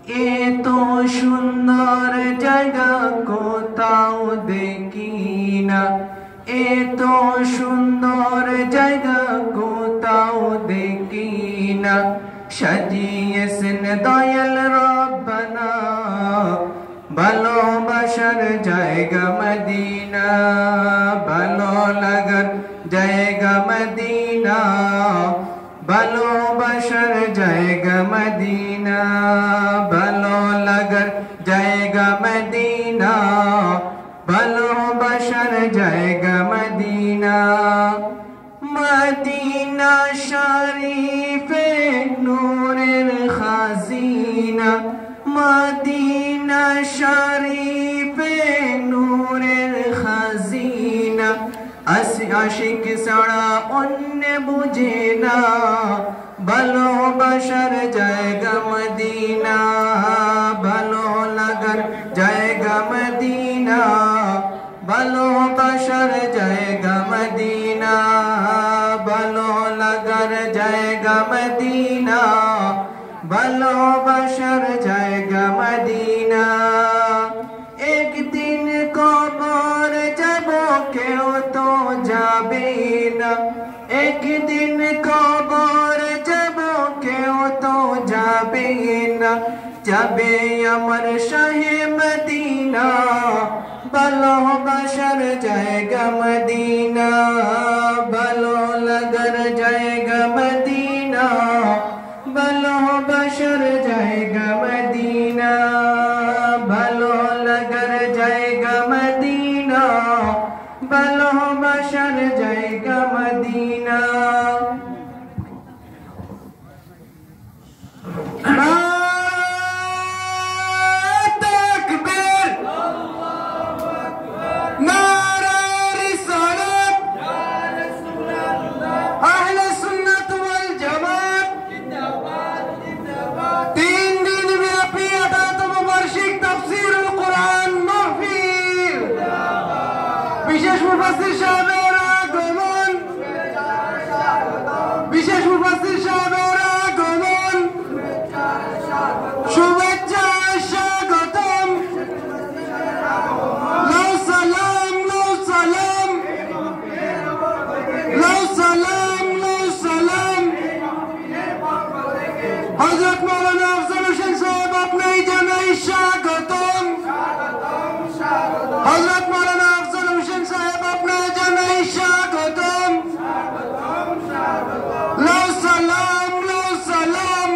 এত সুন্দর জায়গা কোথাও দেখি না, এত সুন্দর জায়গা কোথাও দেখি না। সাজিয়েছেন দয়াল রব্বানা ভালোবাসার জায়গা মদিনা, ভালো লাগার জায়গা মদিনা, ভালোবাসার জায়গা মদিনা, ভালো লাগার জায়গা মদিনা, ভালোবাসার জায়গা মদিনা। মদিনা শরীফে নূরের খাজিনা, মদিনা শরীফে নূরের খাজিনা। আশিক ছাড়া অন্য বুঝে না, ভালোবাসার জায়গা মদিনা, ভালো লাগার জায়গা মদিনা, ভালোবাসার জায়গা মদিনা, ভালো লাগার জায়গা মদিনা, ভালোবাসার জায়গা মদিনা। একদিন কবর যাব কেউ তো যাবে না, একদিন কবর যাব কেউ তো যাবে না। যাবে আমার শাহে মদিনা, ভালোবাসার জায়গা মদিনা, ভালো লাগার জায়গা মদিনা, ভালোবাসার জায়গা মদিনা, ভালো লাগার জায়গা মদিনা, ভালোবাসার জায়গা মদিনা। বিশেষ মুফাসসির সাহেবের আগমন, বিশেষ মুফাসসির সাহেবের আগমন, শুভেচ্ছা স্বাগতম। লাউ সালাম লাউ সালাম লাউ সালাম লাউ সালাম। হযরত মাওলানা আফজাল হোসেন সাহেব আপনাকে জানাই স্বাগতম। হযরত মাওলানা আফজাল হোসেন সাহেব আপনাকে জানাই স্বাগতম। লাউ সালাম লাউ সালাম।